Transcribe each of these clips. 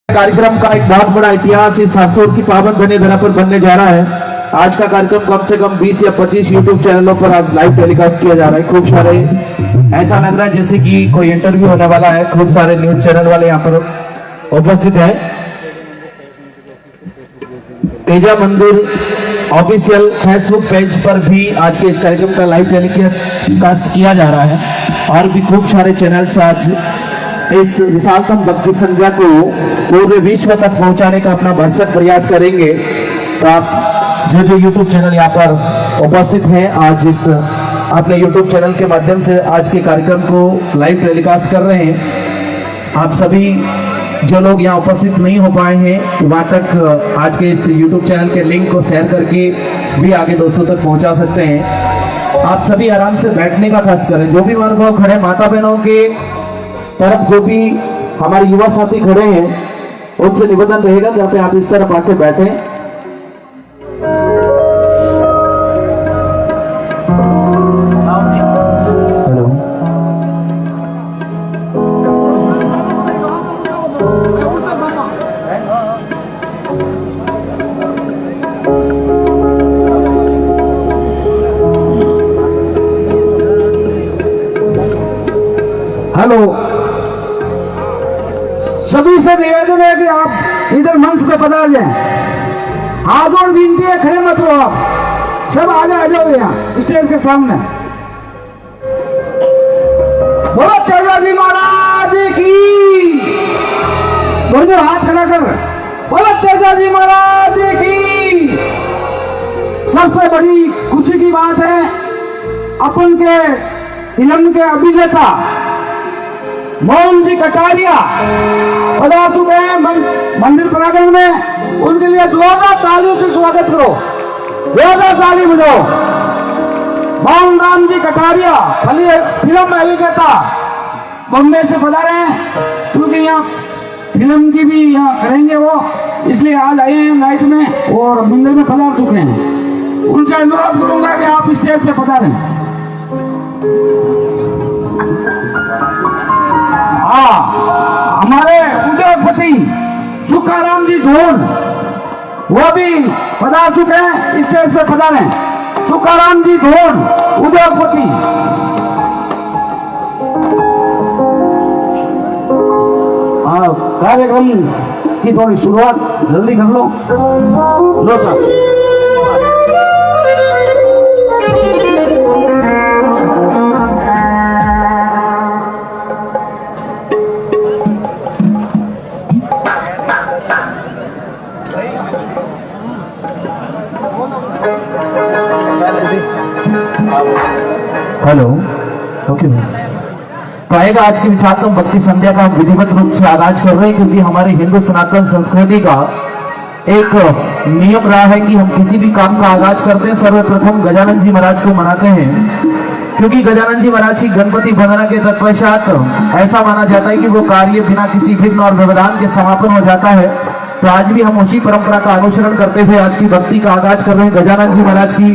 कार्यक्रम का एक बहुत बड़ा इतिहास इस हसूर की पावन धन्य धरा पर बनने जा रहा है। आज का कार्यक्रम कम से कम 20 या 25 यूट्यूब चैनलों पर आज लाइव टेलीकास्ट किया जा रहा है। खूब सारे ऐसा लग रहा है जैसे कि कोई इंटरव्यू होने वाला है। खूब सारे न्यूज चैनल वाले यहाँ पर उपस्थित है। तेजा मंदिर ऑफिशियल फेसबुक पेज पर भी आज के इस कार्यक्रम का लाइव टेलीकास्ट किया जा रहा है और भी खूब सारे चैनल्स आज इस विशालतम भक्ति संध्या को पूरे विश्व तक पहुंचाने का अपना भरसक प्रयास करेंगे। तो आप जो यूट्यूब चैनल यहाँ पर उपस्थित हैं आज इस अपने यूट्यूब चैनल के माध्यम से आज के कार्यक्रम को लाइव टेलीकास्ट कर रहे हैं। आप सभी जो लोग यहाँ उपस्थित नहीं हो पाए हैं वहां तक आज के इस यूट्यूब चैनल के लिंक को शेयर करके भी आगे दोस्तों तक पहुंचा सकते हैं। आप सभी आराम से बैठने का कष्ट करें। जो भी महानुभाव खड़े माता बहनों के तरफ जो भी हमारे युवा साथी खड़े हैं उनसे निवेदन रहेगा जहाँ पे आप इस तरफ आके बैठे। हेलो, सभी से निवेदन है कि आप इधर मंच पे पधार जाएं। हाथ जोड़ विनती है, खड़े मत रहो आप सब, आगे आ जाओ यहाँ स्टेज के सामने। बोलो तेजा जी महाराज की। दोनों हाथ खड़ा कर। बोलो तेजा जी महाराज की। सबसे बड़ी खुशी की बात है अपन के फिल्म के अभिनेता मोहन जी कटारिया पधार चुके हैं मंदिर प्रांगण में। उनके लिए जोरदार तालियों से स्वागत करो, जोरदार ताली बजाओ। मोहन राम जी कटारिया फिल्म अभिनेता बॉम्बे से पधारे हैं, क्योंकि यहाँ फिल्म की भी यहाँ करेंगे वो, इसलिए आज आए हैं नाइट में और मंदिर में पधार चुके हैं। उनसे अनुरोध करूंगा कि आप स्टेज पे पधारें। हमारे उद्योगपति सुखाराम जी धोन वो भी पधार चुके हैं, स्टेज पे पधारे। सुखाराम जी धोन उद्योगपति। कार्यक्रम की थोड़ी शुरुआत जल्दी कर लो सर। हेलो, ओके भाई। तो आएगा आज की विशालतम भक्ति संध्या का हम विधिवत रूप से आगाज कर रहे हैं, क्योंकि हमारे हिंदू सनातन संस्कृति का एक नियम रहा है कि हम किसी भी काम का आगाज करते हैं सर्वप्रथम गजानन जी महाराज को मनाते हैं, क्योंकि गजानन जी महाराज की गणपति वंदना के तत्पश्चात ऐसा माना जाता है कि वो कार्य बिना किसी विघ्न और व्यवधान के समापन हो जाता है। तो आज भी हम उसी परंपरा का अनुसरण करते हुए आज की भक्ति का आगाज कर रहे हैं गजानन जी महाराज की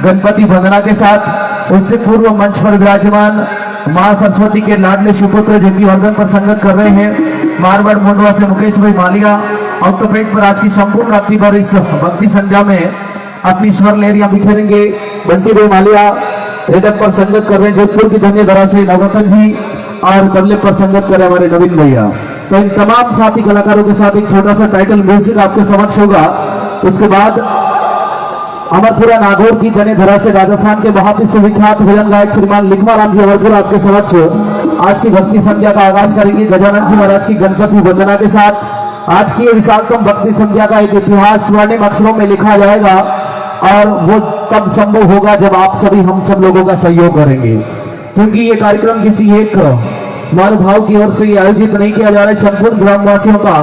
गणपति वंदना के साथ। उससे पूर्व मंच पर विराजमान मां सरस्वती के लाडले शिवपुत्र जो कि ऑर्गन पर संगत कर रहे हैं मारवाड़ मुंडवा से मुकेश भाई मालिया, ऑक्टोपेट पर आज की संपूर्ण रात्रि भर इस भक्ति संध्या में अपनी स्वर लहरियां बिखेरेंगे। बंटी भाई मालिया रिदम पर संगत कर रहे हैं जोधपुर की धन्य धरा से नवरतन जी, और तबले पर संगत कर रहे हमारे नवीन भैया। तो इन तमाम साथी कलाकारों के साथ एक छोटा सा टाइटल म्यूजिक आपके समक्ष होगा। उसके बाद अमरपुरा नागौर की धन्य धरा से राजस्थान के बहुत ही सुविख्यात भजन गायक श्रीमान लिखमा राम जी अमरपुर आपके समक्ष आज की भक्ति संध्या का आगाज करेंगे गजानन जी महाराज की गणपति वंदना के साथ। आज की विशालतम भक्ति संध्या का एक इतिहास स्वर्णिम अक्षरों में लिखा जाएगा और वो तब संभव होगा जब आप सभी हम सब लोगों का सहयोग करेंगे, क्योंकि ये कार्यक्रम किसी एक महानुभाव की ओर से आयोजित नहीं किया जा रहा है संपूर्ण ग्रामवासियों का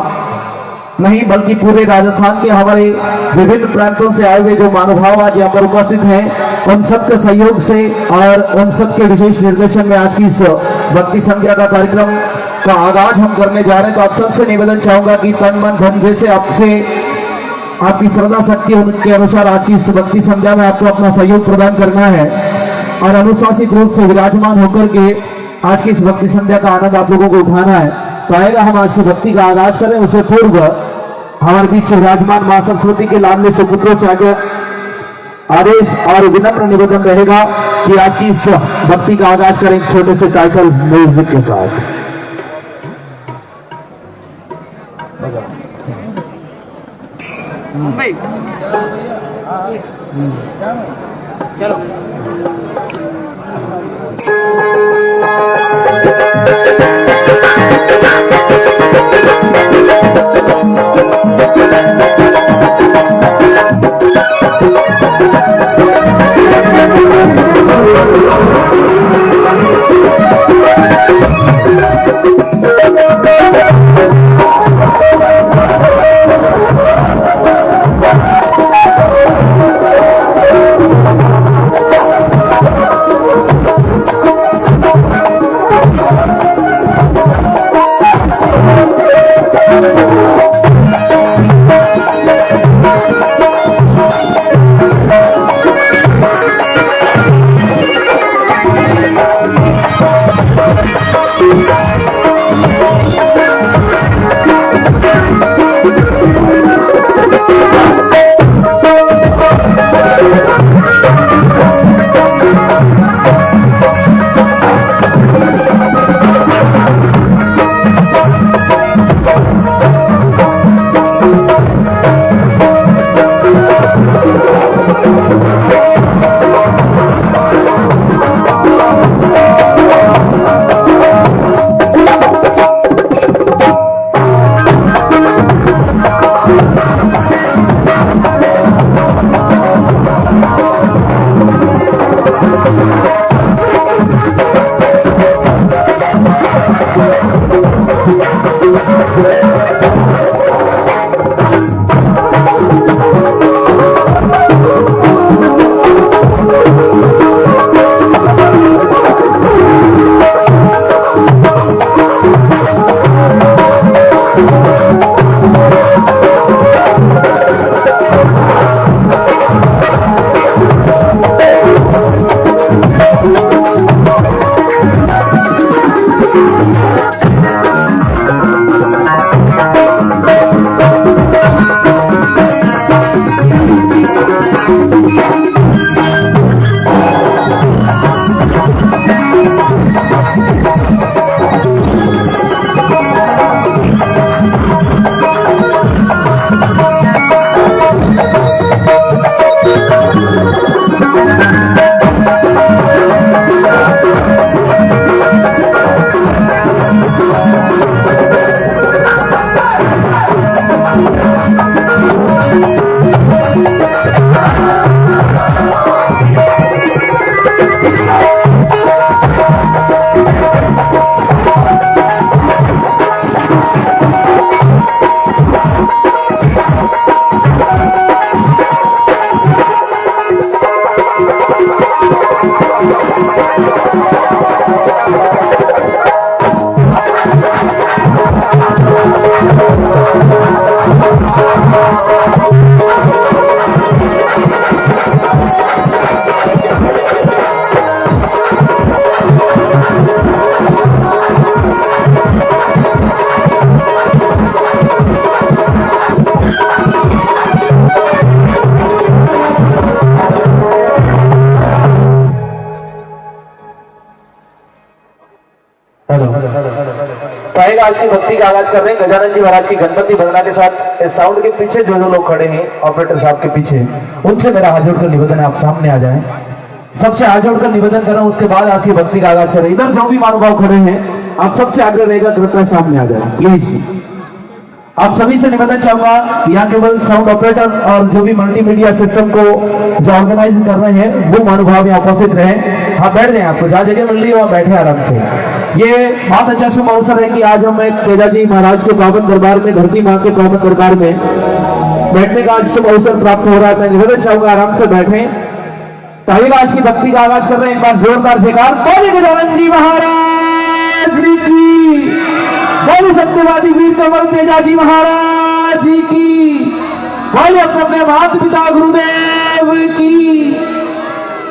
नहीं, बल्कि पूरे राजस्थान के हमारे विभिन्न प्रांतों से आए हुए जो महानुभाव आज यहाँ पर उपस्थित हैं उन सबके सहयोग से और उन सबके विशेष निर्देशन में आज की इस भक्ति संध्या का कार्यक्रम का आगाज हम करने जा रहे हैं। तो आप सबसे निवेदन चाहूंगा कि तन मन धन जैसे आपसे आपकी श्रद्धा शक्ति उनके अनुसार आज की इस भक्ति संध्या में आपको अपना सहयोग प्रदान करना है और अनुशासित रूप से विराजमान होकर के आज की इस भक्ति संध्या का आनंद आप लोगों को उठाना है। तो आएगा हम आज की भक्ति का आगाज करें। उससे पूर्व हमारे बीच विराजमान मां सरस्वती के लाडले सुपुत्रों से आगे आदेश और विनम्र निवेदन रहेगा कि आज की इस भक्ति का आगाज करें एक छोटे से टाइटल म्यूजिक के साथ। चलो आएगा आज की भक्ति का आगाज कर रहे हैं गजानन जी महाराज की गणपति वंदना के साथ। इस साउंड के पीछे जो जो लोग खड़े हैं ऑपरेटर साहब के पीछे, उनसे मेरा हाथ जोड़कर निवेदन है आप सामने आ जाएं। सबसे हाथ जोड़कर निवेदन कर रहा हूं, उसके बाद आज की भक्ति का आगाज करें। इधर जो भी महानुभाव खड़े हैं आप सबसे आग्रह रहेगा कृपया सामने आ जाए प्लीज। आप सभी से निवेदन चाहूंगा, यहाँ केवल साउंड ऑपरेटर और जो भी मल्टीमीडिया सिस्टम को जो ऑर्गेनाइज कर रहे हैं वो महानुभाव यहाँ उपस्थित रहे। आप बैठ जाए, आपको जहाँ जगह मिल रही है वहाँ बैठे आराम से। ये बहुत अच्छा शुभ अवसर है कि आज हम एक तेजाजी महाराज के पावन दरबार में, धरती माँ के पावन दरबार में बैठने का आज शुभ अवसर प्राप्त हो रहा है। मैं निवेदन चाहूंगा आराम से बैठे। तो आइएगा आज की भक्ति का आगाज कर रहे हैं। एक बार जोरदार जयकार बोले गजानन जी महाराज की, बोले सत्यवादी वीर कंवर तेजाजी महाराज की, बोले अपने माता पिता गुरुदेव की।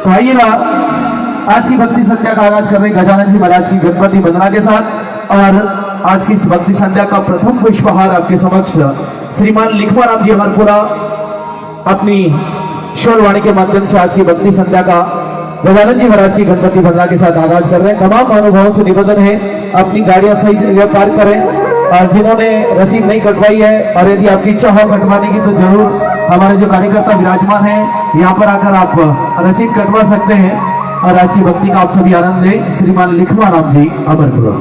तो आइएगा आज की भक्ति संध्या का आगाज कर रहे हैं गजानन जी महाराज की गणपति वंदना के साथ। और आज की इस भक्ति संध्या का प्रथम पुष्पहार आपके समक्ष श्रीमान लिखवाराम जी हरपुरा अपनी शोलवाणी के माध्यम से आज की भक्ति संध्या का गजानन जी महाराज की गणपति वंदना के साथ आगाज कर रहे हैं। तमाम महानुभावों से निवेदन है अपनी गाड़ियां सही जगह पार्क करें, और जिन्होंने रसीद नहीं कटवाई है और यदि आपकी इच्छा हो कटवाने की तो जरूर हमारे जो कार्यकर्ता विराजमान है यहाँ पर आकर आप रसीद कटवा सकते हैं और आज की भक्ति का आप सभी आनंद लें। श्रीमान लिखवाराम जी अमरपुरा।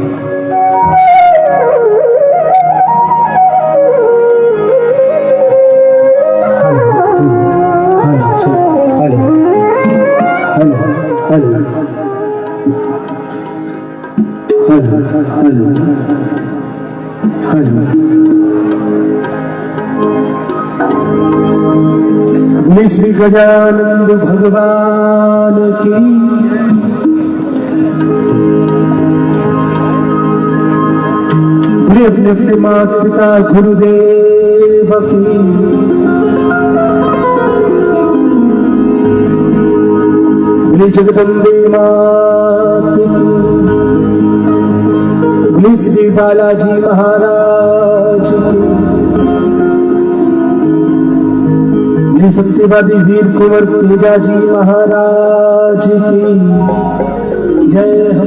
श्री गजानंद भगवान की अपने अपने माता पिता गुरुदेव की जगदम्बे मात की श्री बालाजी महाराज की सत्यवादी वीर कुंवर तेजाजी महाराज की जय हो।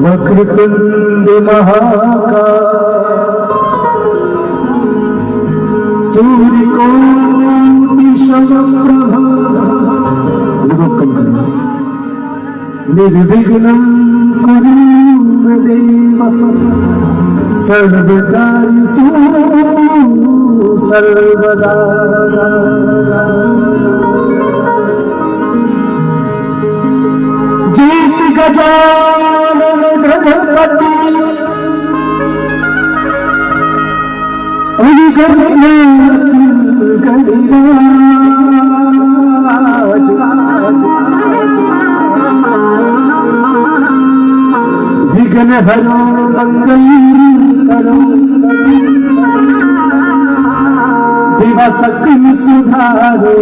वक्रतुंड महाकाय सूर्यकोटि समप्रभ निर्विघ्नं कुरु मे देव सर्वकार्येषु सर्वदा। जय गजानन गणपति विघ्न हरो मंगल करो दिवा सकल सुधारो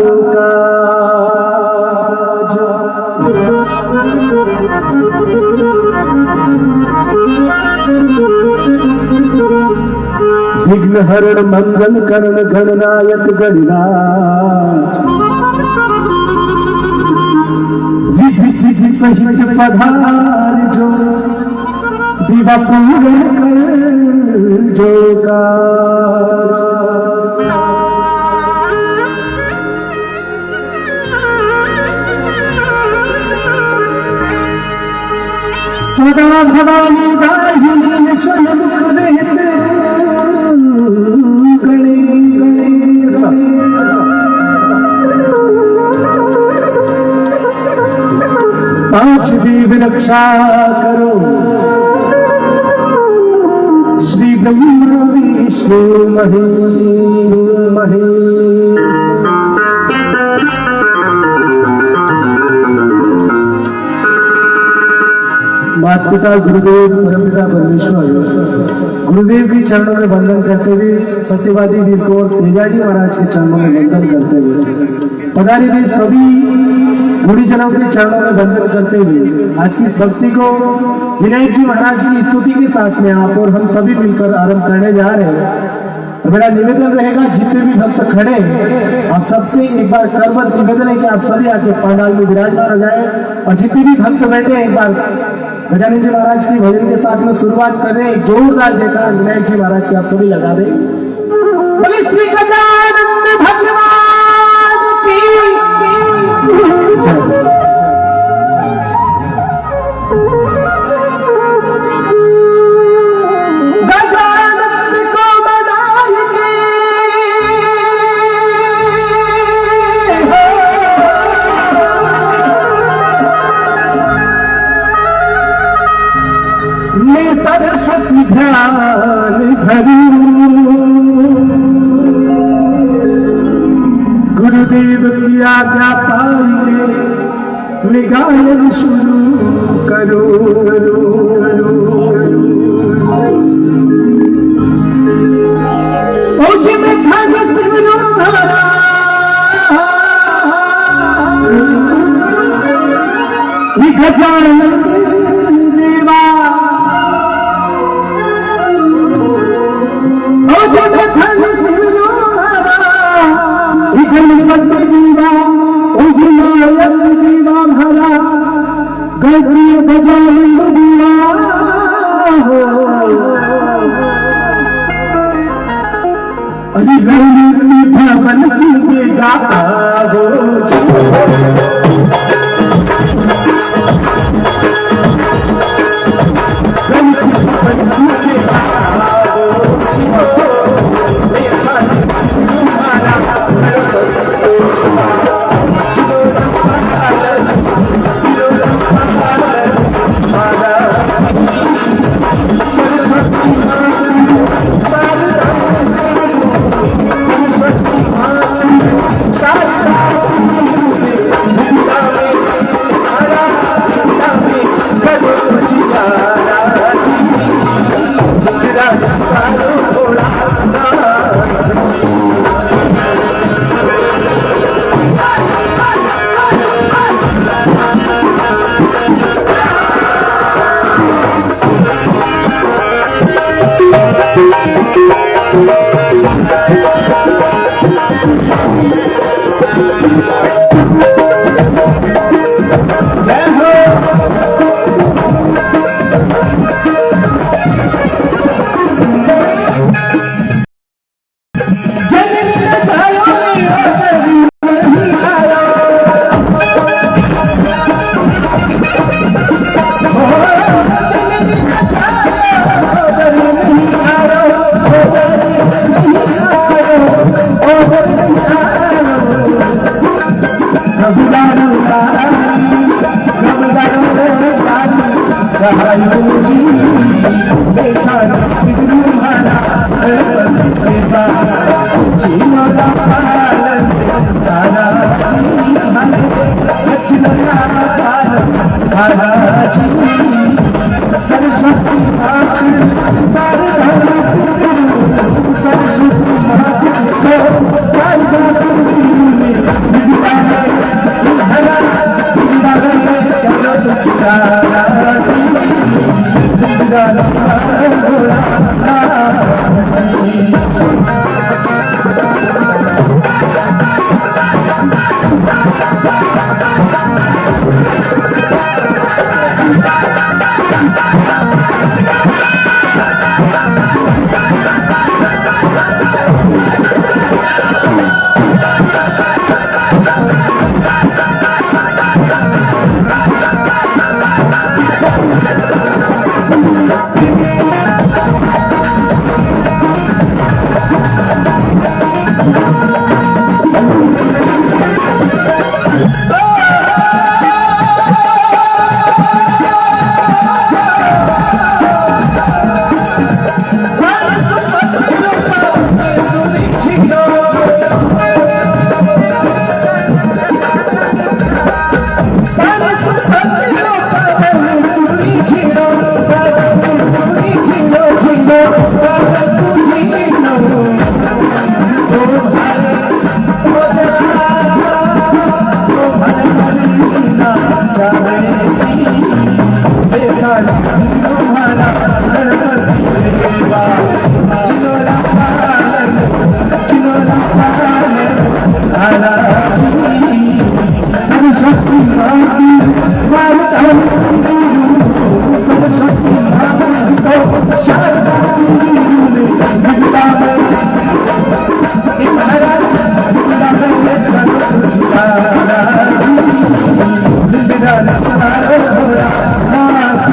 विघ्न हरण मंगल करण गणनायक गणराज रिद्धि सिद्धि सहित पधार जो दिवा पूर्ण कर जो काज। सदा भवानी दाहिनी शरणमुख रहते पांच देव रक्षा करो श्री ब्रह्मा विष्णु महेश। माता पिता गुरुदेव परमपिता परमेश्वर गुरुदेव के चरणों में वंदन करते हुए सत्यवादी वीर कुंवर तेजाजी महाराज के चरणों में वंदन करते हुए पधारे हुए सभी गुरुजनों के चरणों में वंदन करते हुए आज की इस भक्ति को विनायक जी महाराज की स्तुति के साथ में आप और हम सभी मिलकर आरंभ करने जा रहे हैं। तो मेरा निवेदन रहेगा जितने भी भक्त खड़े आप सबसे एक बार करबद्ध निवेदन है कि आप सभी आके पंडाल में विराजमान हो जाए और जितने भी भक्त बैठे एक बार गजानन जी महाराज की भजन के साथ में शुरुआत कर रहे हैं। जोरदार जयकार विनायक जी महाराज की आप सभी लगा दें। बोले श्री गजानन भगवान की जय। ध्यान धरूं, गुरुदेव की आज्ञा पाइए निगायन शुरू करो। ओझी में खाने सिमरो धारा, गजानन देवा, ओझी में खाने सिमरो धारा, गणपत देवा, ओझी नायक देवा भरा, गजी गजानन देवा हो। अरे रैनी भवन सिंह गाता हो,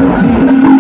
Thank you.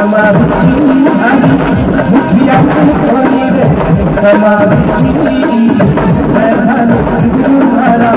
समाधि मुखिया समाधि तुम्हारा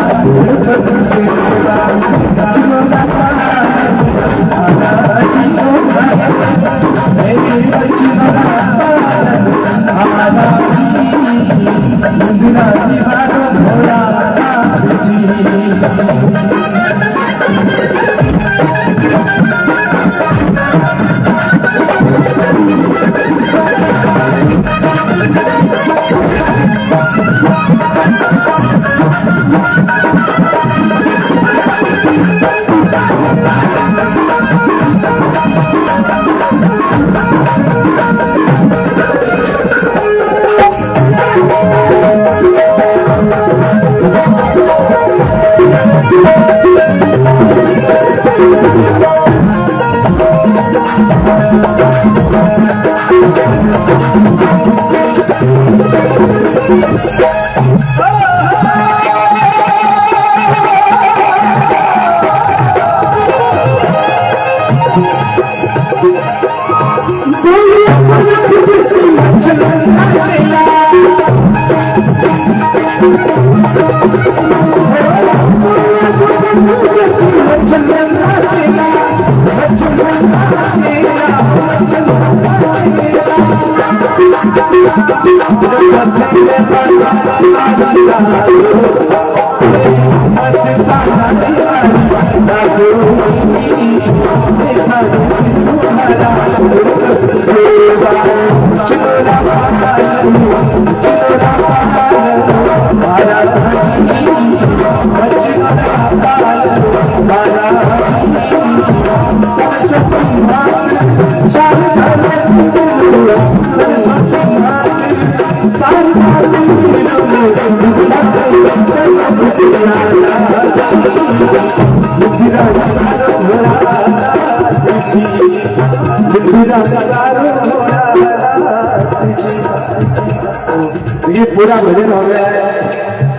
ये पूरा भजन हो गया है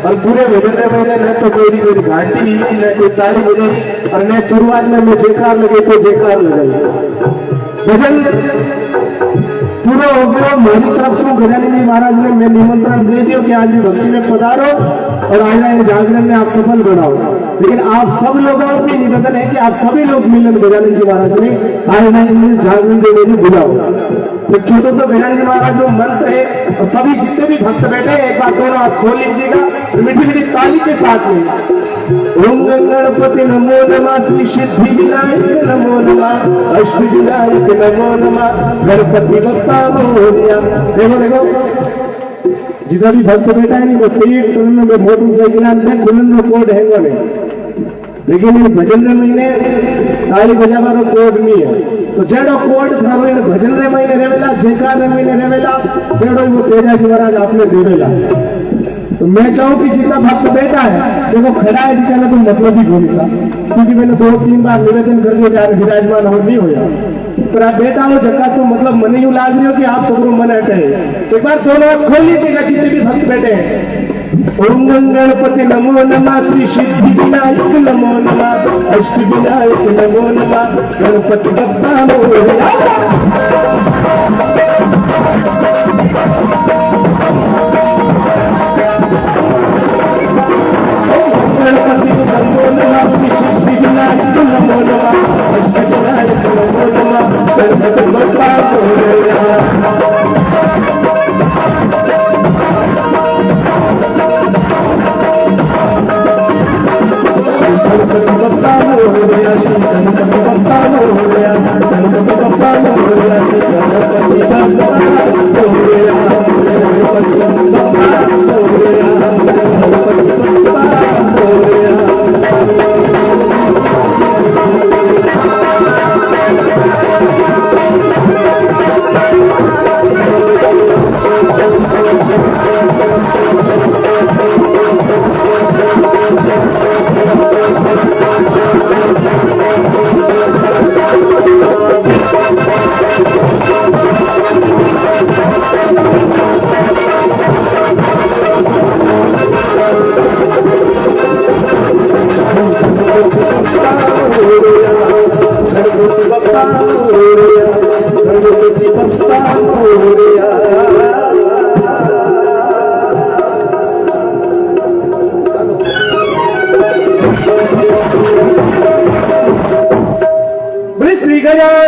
और पूरे भजन में मैंने न तो मेरी घाटी न कोई ताली बजी और न शुरुआत में मैं जेकार लगे तो जेकार लगाई। भजन पूरा हो गया। मेरी तरफ से गजानन जी महाराज ने मैं निमंत्रण दे दिया कि आज भी भक्ति में पधारो और ऑनलाइन जागरण में आप सफल बनाओ, लेकिन आप सब लोगों की निवेदन है कि आप सभी लोग मिलन गजानन जी महाराज ने ऑनलाइन जागरण देने में बुलाओ। तो छोटो सा गजानन जी महाराज जो मंत्र है और सभी जितने भी भक्त बैठे हैं एक बार दोनों हाथ खोल लीजिएगा मीठी मीठी ताली के साथ में। ओम गणपति नमो नमः, श्री सिद्धि विनायक नमो नमः, अष्ट विनायक नमो नमः, गणपति बप्पा मोरया। देखो देखो जितना भी भक्त बैठा है वो तीर तुलन में मोटरसाइकिल में तुलन में कोड है वो नहीं, लेकिन ये भजन रे महीने ताली बजावानो कोड नहीं है। तो जेडो कोड थारो इन भजन रे महीने रेवेला जेकार रे महीने रेवेला तेड़ो वो तेजाजी महाराज आपने देवेला। तो मैं चाहूं कि जितना भक्त बैठा है देखो खड़ा है जितना तो मतलब ही भूमि सा, क्योंकि मैंने 2-3 बार निवेदन कर दिया यार विराजमान हो नहीं होया, पर आप बैठा हो जगह तो मतलब मन यूं लाग रही हो कि आप सबको मन हटे। एक बार दोनों हाथ खोल लीजिएगा जितने भी भक्त बैठे हैं। ओम गणपति नमो नमः, श्री सिद्धि विनायक नमो नमः, अष्ट विनायक नमो नमः, गणपति बप्पा मोरया। गणपति नमो नमः, श्री सिद्धि विनायक नमो नमः, अष्ट विनायक नमो नमः, गणपति बप्पा मोरया।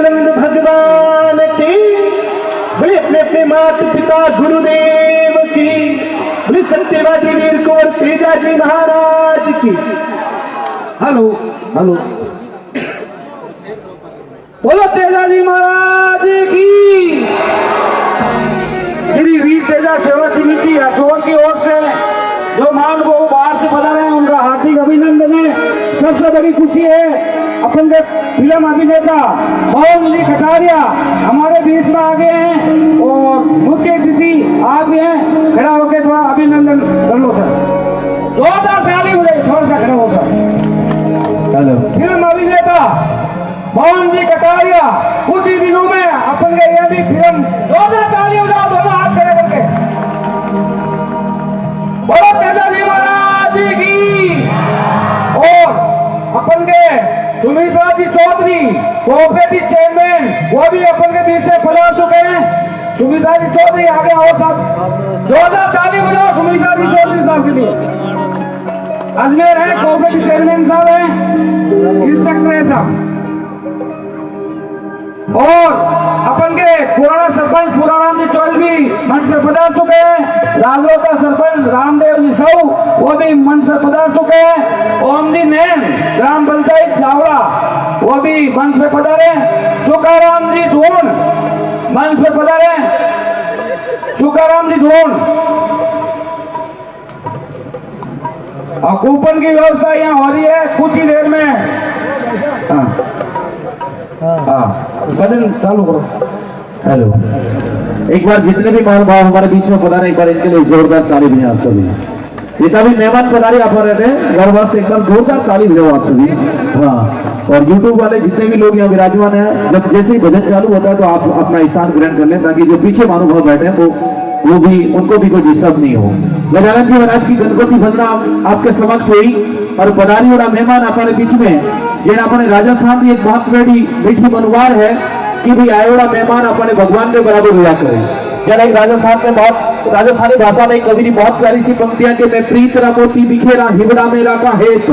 विवेकानंद भगवान की, बोले अपने अपने माता पिता गुरुदेव की, बोले सत्यवादी वीर कुंवर तेजाजी महाराज की। हेलो हेलो, बोलो तेजाजी महाराज की। श्री वीर तेजा सेवा समिति अशोक की ओर से जो महानुभाव बाहर से बता रहे हैं उनका हार्दिक अभिनंदन है। सबसे बड़ी खुशी है अपन के फिल्म अभिनेता मोहन जी कटारिया हमारे बीच में आ गए हैं और मुख्य अतिथि आप भी हैं। खड़ा होकर थोड़ा अभिनंदन कर लो सर, जोरदार ताली हो जाए, थोड़ा सा खड़ा हो सर। हेलो, फिल्म अभिनेता मोहन जी कटारिया कुछ ही दिनों में अपन के यह भी फिल्म, जोरदार ताली हो जाओ, दोनों हाथ खड़े करके। बोलो तेजाजी महाराज की। और अपन के सुमित्रा जी चौधरी कोऑपरेटिव चेयरमैन, वो भी अपन के बीच में पधार चुके हैं। सुमित्रा जी चौधरी आगे आओ साहब, जोरदार ताली बजाओ सुमित्रा जी चौधरी साहब के लिए। अजमेर है, कोऑपरेटिव चेयरमैन साहब है, इंस्पेक्टर है साहब। और अपन के पुराना सरपंच पुराराम जी चौल भी मंच पर पधार चुके हैं। राजलो का सरपंच रामदेव जी साहू वो भी मंच पर पधार चुके हैं। ओम जी नैन ग्राम पंचायत जावड़ा वो भी मंच पर पधारे। सुकाराम जी धून मंच पर पधारे। सुकाराम जी धून। और कूपन की व्यवस्था यहाँ हो रही है कुछ ही देर में। सदन चालू करो। हेलो, एक बार जितने भी महानुभाव हमारे बीच में पधारे एक बार इनके लिए जोरदार ताली भी आप सभी। जितना भी मेहमान पधारे आप रहे थे घर वास्ते एक बार जोरदार ताली भी आप सभी। हाँ, और यूट्यूब वाले जितने भी लोग यहाँ विराजमान हैं, जब जैसे ही भजन चालू होता है तो आप अपना स्थान ग्रहण कर लें ताकि जो पीछे महानुभाव बैठे हैं वो भी उनको भी कोई डिस्टर्ब नहीं हो। गजानन जी महाराज की गणपति वंदना आपके समक्ष हुई और पधारी वाला मेहमान हमारे बीच में जेड़ा अपने राजस्थान की एक बहुत बड़ी मीठी मनवार है कि भी आयोड़ा मेहमान अपने भगवान के बराबर हुआ करे। जरा एक राजस्थान में बहुत राजस्थानी भाषा में कवि की बहुत प्यारी सी पंक्तियां कि मैं प्रीत मोती बिखेरा हिवड़ा मेरा का हेत,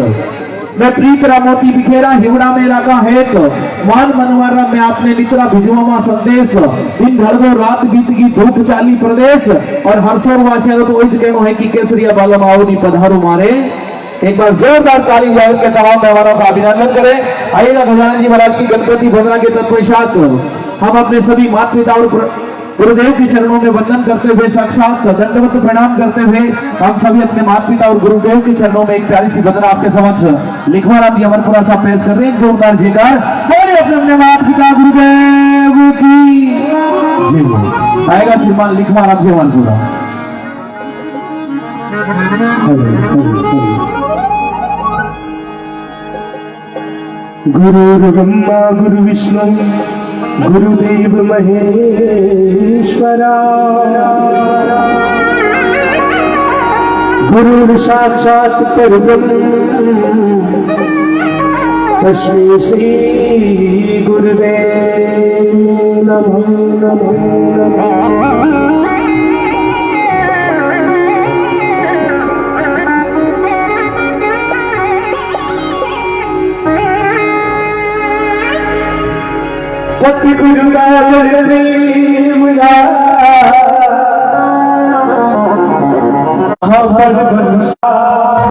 मैं प्रीत मोती बिखेरा हिवड़ा मेरा का हेत, मान मनवारा मैं आपने नितरा भिजवा संदेश, दिन भर दो रात बीत की धूप चाली प्रदेश, और हर्षोर वासिया तो वही कहना है कि केसरिया बालम आओ नी पधारो मारे। एक बार जोरदार ताली जाहिर के तमाम मेहमानों का अभिनंदन करें। आइएगा गजानन जी महाराज की गणपति वंदना के तत्पश्चात हम अपने सभी माता पिता और गुरुदेव के चरणों में वंदन करते हुए साक्षात दंडवत प्रणाम करते हुए हम सभी अपने माता पिता और गुरुदेव के चरणों में एक प्यारी सी वंदना आपके समक्ष लिखवाराम जी अमरपुरा साहब पेश कर रहे हैं। जोरदार जयकार बोले अपने माता पिता गुरुदेव की जय। आएगा श्रीमान लिखवाराम जी अमरपुरा। गुरु ब्रह्मा गुरु विष्णु गुरुदेव महेश्वरा, गुरु साक्षात् परब्रह्म तस्मै श्री गुरुवे नमः नमः। सतगुरु का